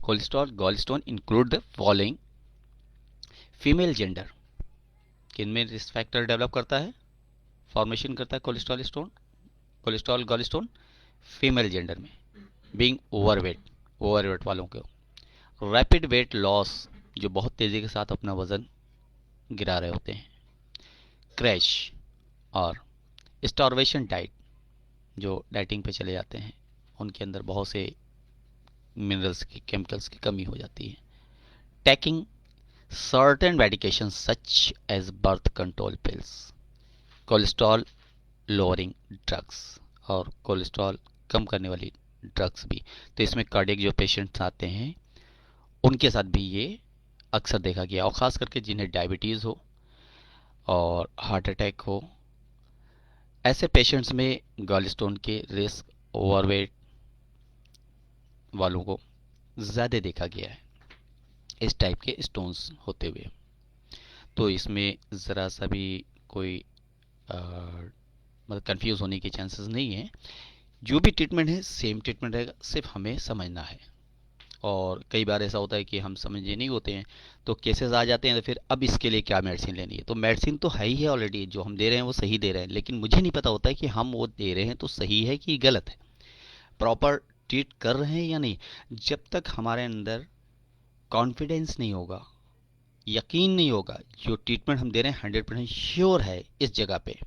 S1: cholesterol gallstone include the following. Female gender किन में रिस्क फैक्टर डेवलप करता है, फॉर्मेशन करता है कोलेस्ट्रॉल गॉलस्टोन? फीमेल जेंडर में। Being overweight वालों को। Rapid weight loss, जो बहुत तेज़ी के साथ अपना वज़न गिरा रहे होते हैं। क्रैश और स्टार्वेशन डाइट, जो डाइटिंग पे चले जाते हैं उनके अंदर बहुत से मिनरल्स की केमिकल्स की कमी हो जाती है। Taking certain medication such as birth control pills, cholesterol lowering drugs और कोलेस्ट्रॉल कम करने वाली ड्रग्स भी। तो इसमें कार्डियक जो पेशेंट्स आते हैं उनके साथ भी ये अक्सर देखा गया, और ख़ास करके जिन्हें डायबिटीज़ हो और हार्ट अटैक हो, ऐसे पेशेंट्स में गॉलस्टोन के रिस्क ओवरवेट वालों को ज़्यादा देखा गया है इस टाइप के स्टोन्स होते हुए। तो इसमें ज़रा सा भी कोई मतलब कंफ्यूज होने के चांसेस नहीं है। जो भी ट्रीटमेंट है सेम ट्रीटमेंट रहेगा, सिर्फ हमें समझना है। और कई बार ऐसा होता है कि हम समझे नहीं होते हैं तो केसेस आ जाते हैं, तो फिर अब इसके लिए क्या मेडिसिन लेनी है। तो मेडिसिन तो है ही है ऑलरेडी, जो हम दे रहे हैं वो सही दे रहे हैं, लेकिन मुझे नहीं पता होता है कि हम वो दे रहे हैं तो सही है कि गलत है, प्रॉपर ट्रीट कर रहे हैं या नहीं। जब तक हमारे अंदर कॉन्फिडेंस नहीं होगा, यकीन नहीं होगा, जो ट्रीटमेंट हम दे रहे हैं 100% श्योर है इस जगह पे,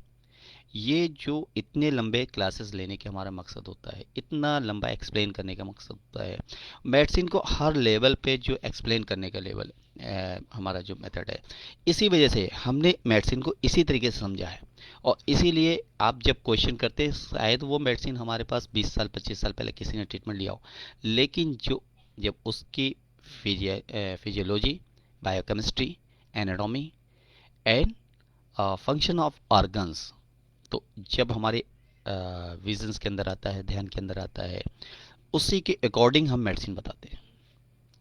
S1: ये जो इतने लंबे क्लासेस लेने के हमारा मकसद होता है, इतना लंबा एक्सप्लेन करने का मकसद होता है, मेडिसिन को हर लेवल पे जो एक्सप्लेन करने का लेवल हमारा जो मेथड है, इसी वजह से हमने मेडिसिन को इसी तरीके से समझा है। और इसीलिए आप जब क्वेश्चन करते हैं, शायद वो मेडिसिन हमारे पास 20 साल 25 साल पहले किसी ने ट्रीटमेंट लिया हो, लेकिन जो जब उसकी physiology, biochemistry, anatomy and function of organs, तो जब हमारे विजन्स के अंदर आता है, ध्यान के अंदर आता है, उसी के अकॉर्डिंग हम मेडिसिन बताते हैं।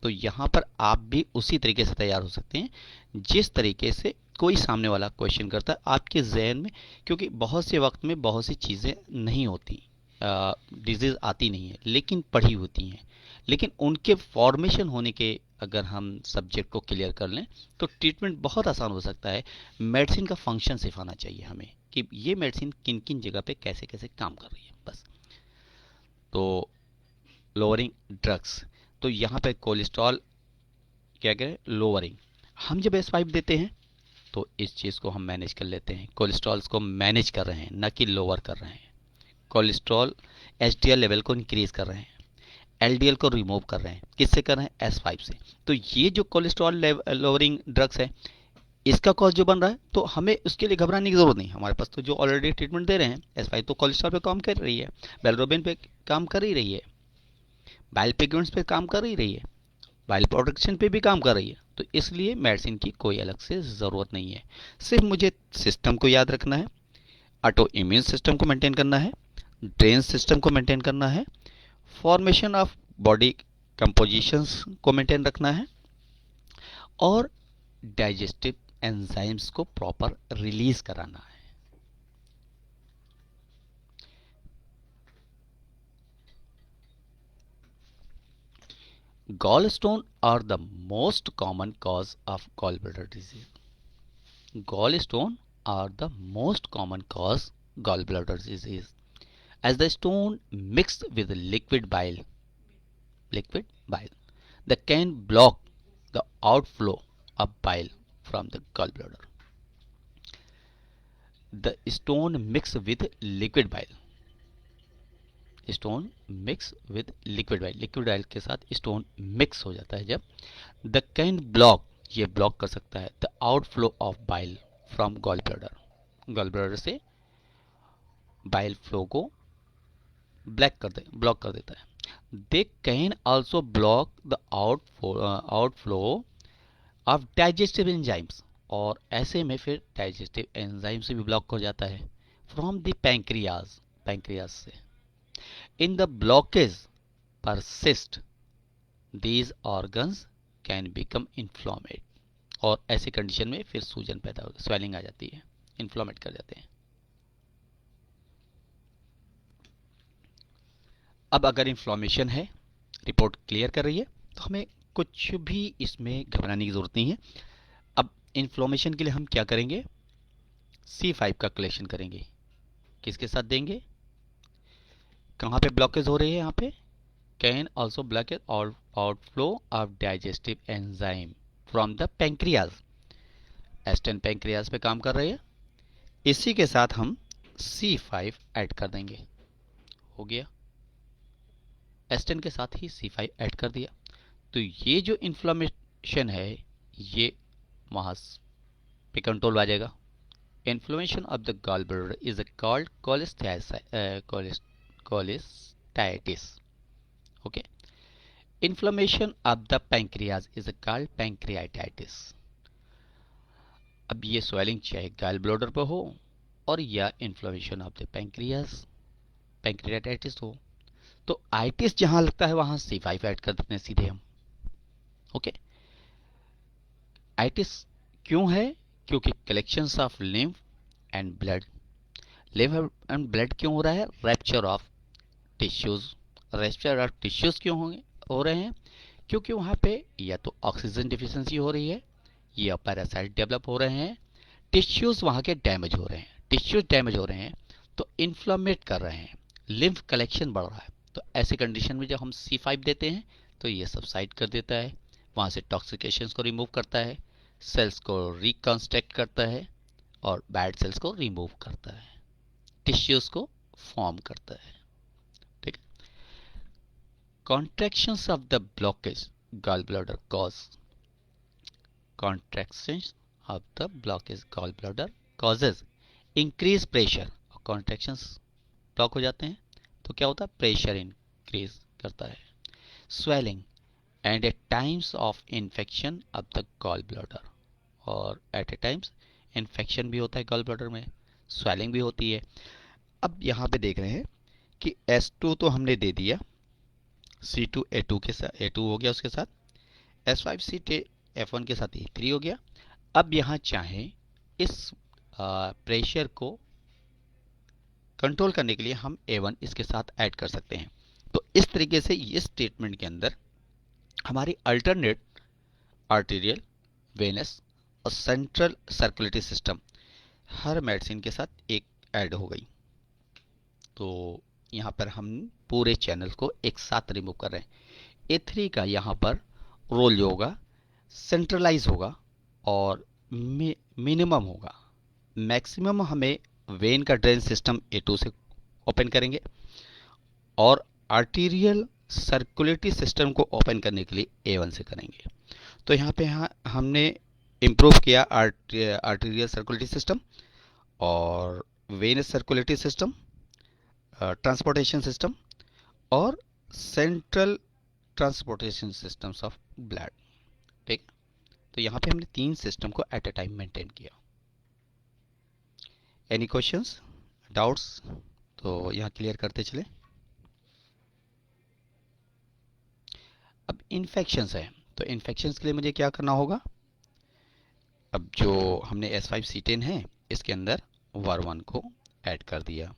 S1: तो यहाँ पर आप भी उसी तरीके से तैयार हो सकते हैं जिस तरीके से कोई सामने वाला क्वेश्चन करता है आपके जहन में, क्योंकि बहुत से वक्त में बहुत सी चीज़ें नहीं होती, डिजीज़ आती नहीं है लेकिन पढ़ी होती हैं, लेकिन उनके फॉर्मेशन होने के अगर हम सब्जेक्ट को क्लियर कर लें तो ट्रीटमेंट बहुत आसान हो सकता है। मेडिसिन का फंक्शन सिर्फ आना चाहिए हमें कि ये मेडिसिन किन किन जगह पे कैसे कैसे काम कर रही है, बस। तो लोअरिंग ड्रग्स, तो यहाँ पे कोलेस्ट्रॉल क्या करें, लोअरिंग। हम जब S5 देते हैं तो इस चीज़ को हम मैनेज कर लेते हैं, कोलेस्ट्रॉल्स को मैनेज कर रहे हैं, न कि लोअर कर रहे हैं। कोलेस्ट्रॉल HDL लेवल को इंक्रीज कर रहे हैं, LDL को रिमूव कर रहे हैं, किससे कर रहे हैं, S5 से। तो ये जो कोलेस्ट्रॉल लोअरिंग ड्रग्स है, इसका कॉस्ट जो बन रहा है, तो हमें उसके लिए घबराने की जरूरत नहीं। हमारे पास तो जो ऑलरेडी ट्रीटमेंट दे रहे हैं, S5 तो कोलेस्ट्रॉल पे काम कर रही है, बिलिरुबिन पे काम कर ही रही है, बाइल पिगमेंट्स पे काम कर ही रही है, बाइल प्रोडक्शन पे भी काम कर रही है। तो इसलिए मेडिसिन की कोई अलग से ज़रूरत नहीं है। सिर्फ मुझे सिस्टम को याद रखना है, ऑटो इम्यून सिस्टम को मेंटेन करना है, ड्रेन सिस्टम को मेंटेन करना है, फॉर्मेशन ऑफ बॉडी कंपोजिशंस को मेंटेन रखना है, और डाइजेस्टिव एंजाइम्स को प्रॉपर रिलीज कराना है। Gallstone are the most common cause of gallbladder disease. Gallstone are the most common cause gallbladder disease, as the stone mixed with liquid bile that can block the outflow of bile from the gallbladder. The stone mixed with liquid bile, stone mix with liquid oil, liquid oil के साथ stone mix हो जाता है जब, the can block, ये block कर सकता है the outflow of bile from gall bladder, gall bladder से बाइल फ्लो को ब्लॉक कर देता है। They can also block the outflow of digestive enzymes, और ऐसे में फिर डाइजेस्टिव एंजाइम से भी ब्लॉक हो जाता है फ्रॉम द पैंक्रियाज से। In the blockage persist, these organs can become inflamed, और ऐसे कंडीशन में फिर सूजन पैदा होती है, स्वेलिंग आ जाती है, इन्फ्लामेट कर जाते हैं। अब अगर इन्फ्लामेशन है, रिपोर्ट क्लियर कर रही है, तो हमें कुछ भी इसमें घबराने की जरूरत नहीं है। अब इन्फ्लामेशन के लिए हम क्या करेंगे, C5 का कलेक्शन करेंगे। किसके साथ देंगे, कहाँ पे ब्लॉकेज हो रही है, यहाँ पे can also blockage outflow of digestive enzyme from the pancreas, Aston pancreas पे काम कर रही है। इसी के साथ हम C5 ऐड कर देंगे, हो गया, एस्टन के साथ ही C5 ऐड कर दिया। तो ये जो इन्फ्लामेशन है ये वहाँ पे कंट्रोल आ जाएगा। Inflammation of the gall bladder is called cholestasis. Okay. Inflammation of the pancreas is called pancreatitis. अब ये स्वेलिंग चाहे गॉल ब्लैडर पर हो और या इन्फ्लेमेशन ऑफ द पैंक्रियाटाइटिस हो, तो आइटिस जहां लगता है वहां C5 ऐड कर देते हैं सीधे हम। ओके, आइटिस क्यों है, क्योंकि collections of lymph and blood, lymph and blood क्यों हो रहा है, rapture of tissues, rapture of tissues क्यों हो रहे हैं, क्योंकि वहां पे या तो ऑक्सीजन डिफिशियंसी हो रही है या पैरासाइट डेवलप हो रहे हैं, टिश्यूज वहां के डैमेज हो रहे हैं, टिश्यूज डैमेज हो रहे हैं तो इन्फ्लामेट कर रहे हैं, लिम्फ कलेक्शन बढ़ रहा है। तो ऐसी कंडीशन में जब हम C5 देते हैं तो ये सबसाइड कर देता है, वहां से टॉक्सिकेशंस को रिमूव करता है, सेल्स को रिकंस्ट्रक्ट करता है और बैड सेल्स को रिमूव करता है, टिश्यूज को फॉर्म करता है। ठीक है, contractions of the blockage gall bladder causes increase pressure. Contractions block हो जाते हैं तो क्या होता है, प्रेशर इंक्रीज करता है, swelling, and at times of infection of the gall bladder, और एट ए टाइम्स इन्फेक्शन भी होता है गॉल ब्लैडर में, स्वेलिंग भी होती है। अब यहाँ पे देख रहे हैं कि S2 तो हमने दे दिया, C2 A2 के साथ A2 हो गया, उसके साथ S5 C F1 के साथ A3 हो गया। अब यहाँ चाहे इस प्रेशर को कंट्रोल करने के लिए हम A1 इसके साथ ऐड कर सकते हैं। तो इस तरीके से इस स्टेटमेंट के अंदर हमारी अल्टरनेट आर्टेरियल, वेनस और सेंट्रल सर्कुलेटरी सिस्टम हर मेडिसिन के साथ एक ऐड हो गई। तो यहाँ पर हम पूरे चैनल को एक साथ रिमूव कर रहे हैं। A3 का यहाँ पर रोल जो होगा सेंट्रलाइज होगा और मिनिमम होगा। मैक्सिमम हमें वेन का ड्रेन सिस्टम A2 से ओपन करेंगे और आर्टीरियल सर्कुलेटरी सिस्टम को ओपन करने के लिए A1 से करेंगे। तो यहाँ पे हमने इम्प्रूव किया आर्टीरियल सर्कुलेटरी सिस्टम और venous circulatory system, transportation system और central transportation systems of blood. ठीक, तो यहाँ पे हमने 3 सिस्टम को एट ए टाइम मेंटेन किया। Any questions, doubts? तो यहाँ क्लियर करते चले। अब इन्फेक्शंस है, तो इन्फेक्शंस के लिए मुझे क्या करना होगा? अब जो हमने S5C10 है इसके अंदर VAR1 को ऐड कर दिया,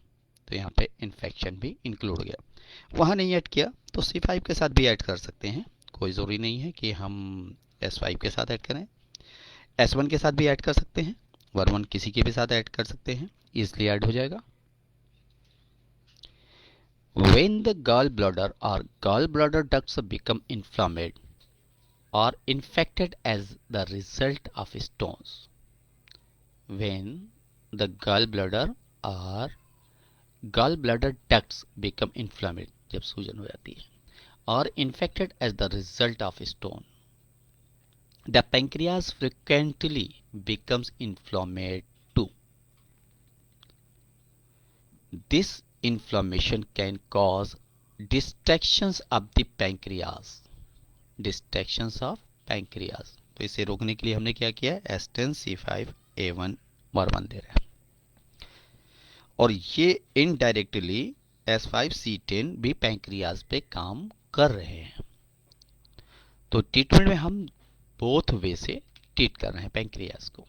S1: तो यहाँ पे इन्फेक्शन भी इंक्लूड हो गया। वहाँ नहीं ऐड किया तो C5 के साथ भी ऐड कर सकते हैं, कोई ज़रूरी नहीं है कि हम S5 के साथ ऐड करें। S1 के साथ भी ऐड कर सकते हैं, VAR1 किसी के भी साथ ऐड कर सकते हैं, इसलिए ऐड हो जाएगा। When the gallbladder or gallbladder ducts become inflamed or infected as the result of stones, when the gallbladder or gallbladder ducts become inflamed, जब सूजन हो जाती है, or infected as the result of stone, the pancreas frequently becomes inflamed too. This inflammation can cause distractions of the pancreas, distractions of pancreas। तो इसे रोकने के लिए हमने क्या किया? S10 C5 A1 VAR1 दे रहा है, और ये इनडायरेक्टली S5C10 भी पैंक्रियाज पे काम कर रहे हैं। तो ट्रीटमेंट में हम बोथ वे से ट्रीट कर रहे हैं पैंक्रियाज को।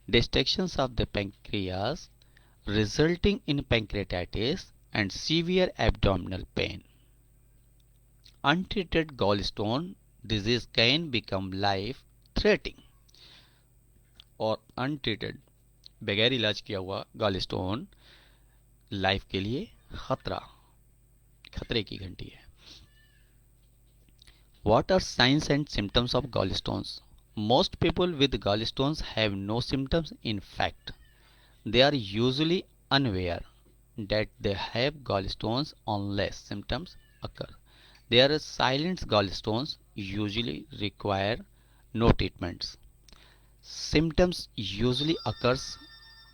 S1: Distractions of the pancreas resulting in pancreatitis and severe abdominal pain. Untreated gallstone disease can become life threatening, और untreated बगैर इलाज किया हुआ गॉलस्टोन लाइफ के लिए खतरे की घंटी है। What are signs and symptoms of gallstones? Most people with gallstones have no symptoms. In fact, they are usually unaware that they have gallstones unless symptoms occur. They are silent gallstones, usually require no treatments. Symptoms usually occurs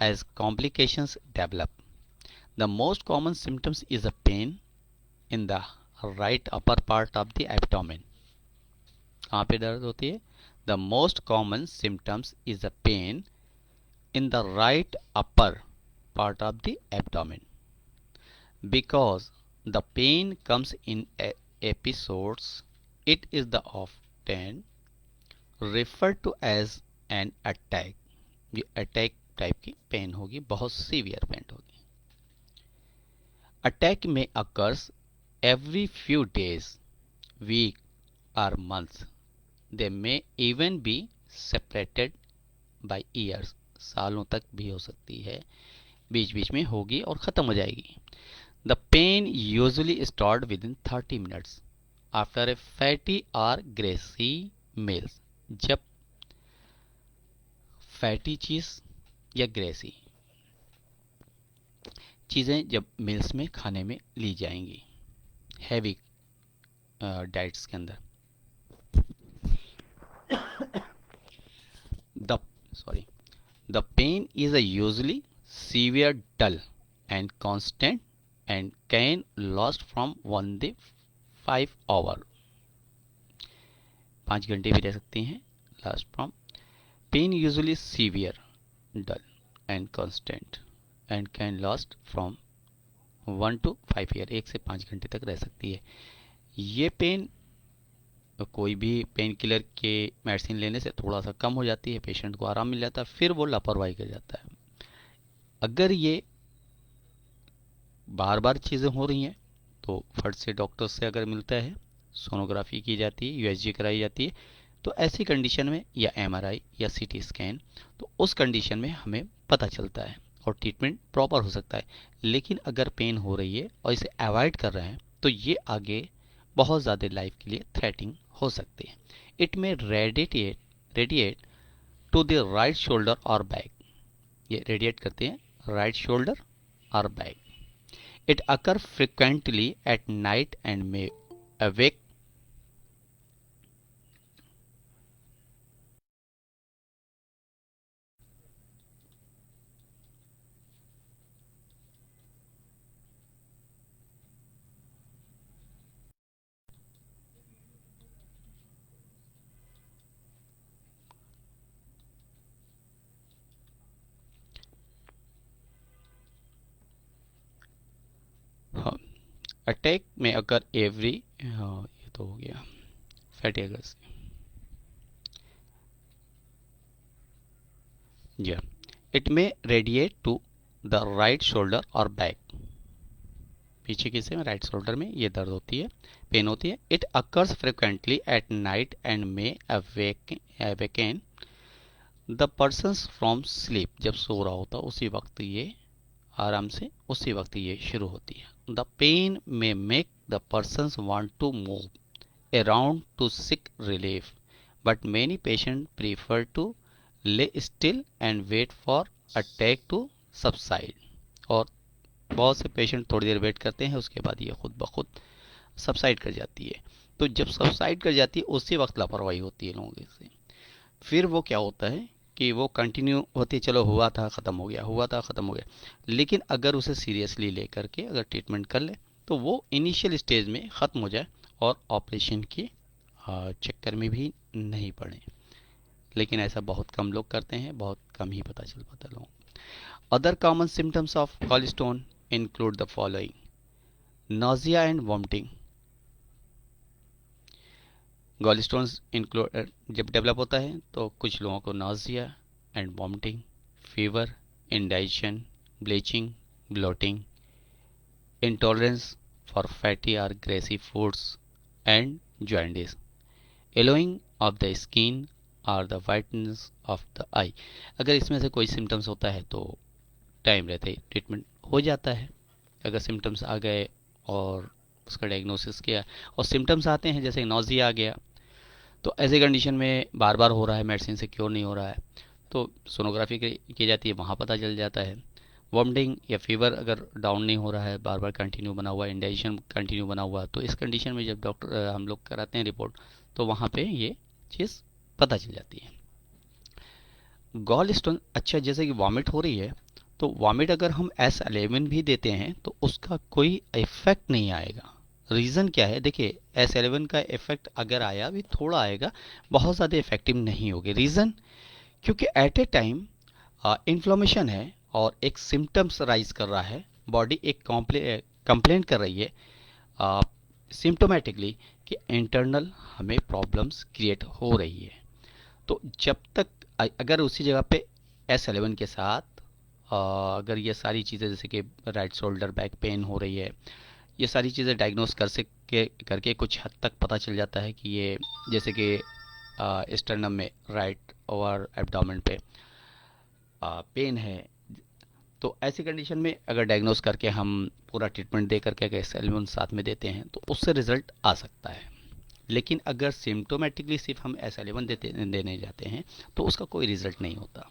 S1: as complications develop. The most common symptoms is a pain in the right upper part of the abdomen. कहाँ पे दर्द होती है? The most common symptoms is a pain in the right upper part of the abdomen. Because the pain comes in episodes, it is the often referred to as an attack. ये attack type की pen होगी, बहुत severe pain होगी। Attack में occurs every few days, week or months. They may even be separated by years. सालों तक भी हो सकती है, बीच बीच में होगी और ख़त्म हो जाएगी। The pain usually start with in 30 minutes after a fatty और ग्रेसी मील्स। जब फैटी चीज़ या ग्रेसी चीज़ें जब मिल्स में खाने में ली जाएंगी, हैवी डाइट्स के अंदर। The pain is usually severe, dull and constant and can last from 1 to 5 hours. 5 घंटे भी रह सकती हैं। Last from pain usually severe, dull and constant and can last from 1 to 5 year, 1 से 5 घंटे तक रह सकती है। ये पेन कोई भी पेन किलर के मेडिसिन लेने से थोड़ा सा कम हो जाती है, पेशेंट को आराम मिल जाता है, फिर वो लापरवाही कर जाता है। अगर ये बार बार चीज़ें हो रही हैं तो फट से डॉक्टर से अगर मिलता है, सोनोग्राफी की जाती है, यूएसजी कराई जाती है, तो ऐसी कंडीशन में या एमआरआई या सीटी स्कैन, तो उस कंडीशन में हमें पता चलता है और ट्रीटमेंट प्रॉपर हो सकता है। लेकिन अगर पेन हो रही है और इसे अवॉइड कर रहे हैं तो ये आगे बहुत ज़्यादा लाइफ के लिए थ्रेटिंग हो सकती है। It may radiate to the right shoulder और बैक, ये रेडिएट करते हैं राइट शोल्डर और back. It occurs frequently at night and may awake attack में अगर एवरी, हाँ ये तो हो गया फैटी एगर्स, या it may radiate to the right shoulder और बैक, पीछे की से राइट शोल्डर में ये दर्द होती है, पेन होती है। It occurs frequently at night and may awaken the persons from sleep, जब सो रहा होता उसी वक्त ये आराम से उसी वक्त ये शुरू होती है। The pain may make the persons want to move around to seek relief, but many patient prefer to lay still and wait for attack to subside, और बहुत से पेशेंट थोड़ी देर वेट करते हैं, उसके बाद ये खुद ब खुद सबसाइड कर जाती है। तो जब सबसाइड कर जाती है उसी वक्त लापरवाही होती है लोगों से। फिर वो क्या होता है कि वो कंटिन्यू होती है, चलो हुआ था ख़त्म हो गया, हुआ था ख़त्म हो गया। लेकिन अगर उसे सीरियसली लेकर के अगर ट्रीटमेंट कर ले तो वो इनिशियल स्टेज में ख़त्म हो जाए और ऑपरेशन के चक्कर में भी नहीं पड़े। लेकिन ऐसा बहुत कम लोग करते हैं, बहुत कम ही पता चल पाता लोगों को। Other common symptoms of gallstone include the following: nausea and vomiting. Gallstones include जब डेवलप होता है तो कुछ लोगों को nausea and vomiting, fever, indigestion, belching, bloating, intolerance for fatty और greasy foods and jaundice, yellowing of the skin और the whiteness of the eye. अगर इसमें से कोई सिम्टम्स होता है तो टाइम रहते ही ट्रीटमेंट हो जाता है। अगर सिम्टम्स आ गए और उसका डायग्नोसिस किया और सिम्टम्स आते हैं जैसे नोज़िया आ गया, तो ऐसे कंडीशन में बार बार हो रहा है, मेडिसिन से क्योर नहीं हो रहा है, तो सोनोग्राफी की जाती है, वहाँ पता चल जाता है। वॉमिटिंग या फीवर अगर डाउन नहीं हो रहा है, बार बार कंटिन्यू बना हुआ है, इंडाइजेशन कंटिन्यू बना हुआ है, तो इस कंडीशन में जब डॉक्टर हम लोग कराते हैं रिपोर्ट तो वहाँ पे ये चीज़ पता चल जाती है। गॉल स्टोन, अच्छा जैसे कि वॉमिट हो रही है तो वॉमिट अगर हम S11 भी देते हैं तो उसका कोई इफेक्ट नहीं आएगा। रीज़न क्या है? देखिए S11 का इफेक्ट अगर आया भी थोड़ा आएगा, बहुत ज़्यादा इफेक्टिव नहीं होगी। रीज़न, क्योंकि एट ए टाइम इन्फ्लोमेशन है और एक सिम्टम्स राइज कर रहा है, बॉडी एक कंप्लेंट कर रही है सिम्टोमेटिकली कि इंटरनल हमें प्रॉब्लम्स क्रिएट हो रही है। तो जब तक अगर उसी जगह पे S11 के साथ अगर ये सारी चीज़ें जैसे कि राइट शोल्डर बैक पेन हो रही है, ये सारी चीज़ें डायग्नोस कर सके करके कुछ हद तक पता चल जाता है कि ये जैसे कि स्टर्नम में राइट ओवर एब्डोमेन पे पेन है, तो ऐसी कंडीशन में अगर डायग्नोस करके हम पूरा ट्रीटमेंट दे करके अगर S11 साथ में देते हैं तो उससे रिजल्ट आ सकता है। लेकिन अगर सिम्टोमेटिकली सिर्फ हम S11 देने जाते हैं तो उसका कोई रिजल्ट नहीं होता।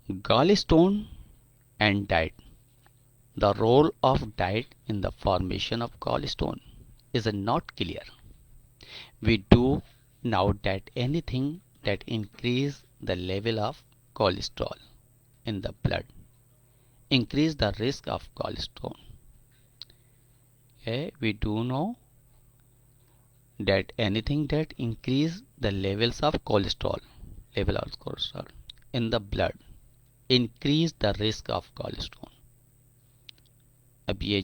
S1: Gallstone and diet, the role of diet in the formation of gallstone is not clear. We do know that anything that increase the level of cholesterol in the blood increase the risk of gallstone. Okay, we do know that anything that increase the levels of cholesterol in the blood increase the risk of cholesterol. अब ये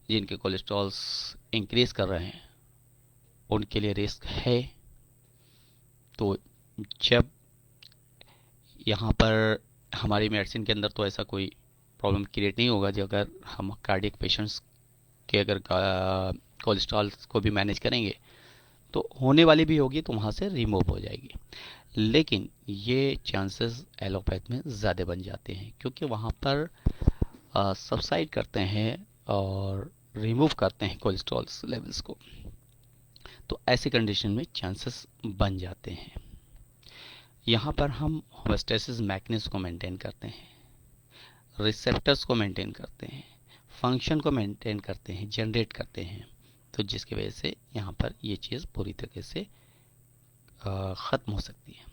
S1: जिनके cholesterols increase कर रहे हैं उनके लिए risk है। तो जब यहाँ पर हमारी मेडिसिन के अंदर तो ऐसा कोई प्रॉब्लम क्रिएट नहीं होगा, जो अगर हम कार्डियक पेशेंट्स के अगर कोलेस्ट्रॉल को भी मैनेज करेंगे तो होने वाली भी होगी तो वहाँ से रिमूव हो जाएगी। लेकिन ये चांसेस एलोपैथ में ज़्यादा बन जाते हैं क्योंकि वहाँ पर सबसाइड करते हैं और रिमूव करते हैं कोलेस्ट्रॉल लेवल्स को, तो ऐसी कंडीशन में चांसेस बन जाते हैं। यहाँ पर हम होमेोस्टेसिस मैकेनिज्म को मेंटेन करते हैं, रिसेप्टर्स को मेंटेन करते हैं, फंक्शन को मेंटेन करते हैं, जनरेट करते हैं, तो जिसकी वजह से यहाँ पर ये चीज़ पूरी तरीके से ख़त्म हो सकती है।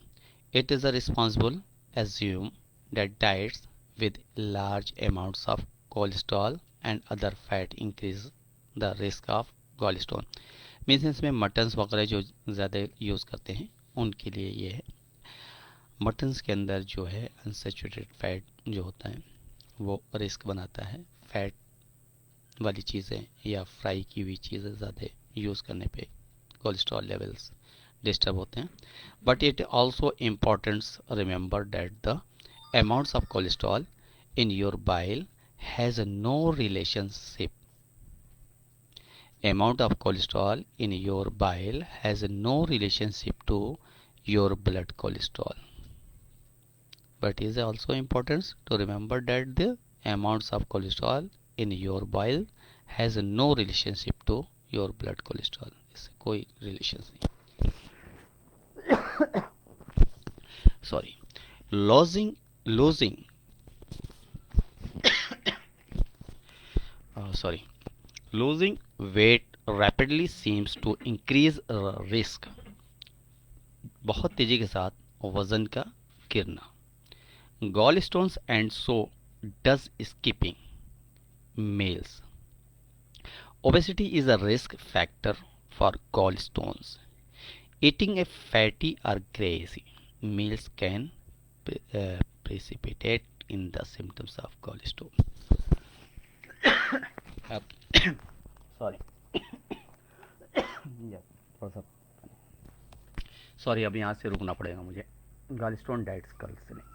S1: It is a responsible assume that diets with large amounts of cholesterol and other fat increase the risk of gallstone। Means इसमें मटन्स वगैरह जो ज़्यादा यूज़ करते हैं उनके लिए ये है। मटन्स के अंदर जो है अनसेचुरेटेड फैट जो होता है वो रिस्क बनाता है। फैट वाली चीज़ें या फ्राई की हुई चीज़ें ज़्यादा यूज़ करने पे कोलेस्ट्रॉल लेवल्स डिस्टर्ब होते हैं। But it also important remember that the amounts of cholesterol in your bile has no relationship to your blood cholesterol, but it is also important to remember that the amounts of cholesterol in your bile has no relationship to your blood cholesterol। इससे कोई relation नहीं। Sorry. Losing weight rapidly seems to increase risk। बहुत तेजी के साथ वजन का गिरना। Gallstones and so does skipping meals। Obesity is a risk factor for gallstones। Eating a fatty or greasy meals can precipitate in the symptoms of gallstone। Sorry थोड़ा सा sorry, अब यहाँ से रुकना पड़ेगा मुझे। गॉलस्टोन डाइट्स कल से नहीं।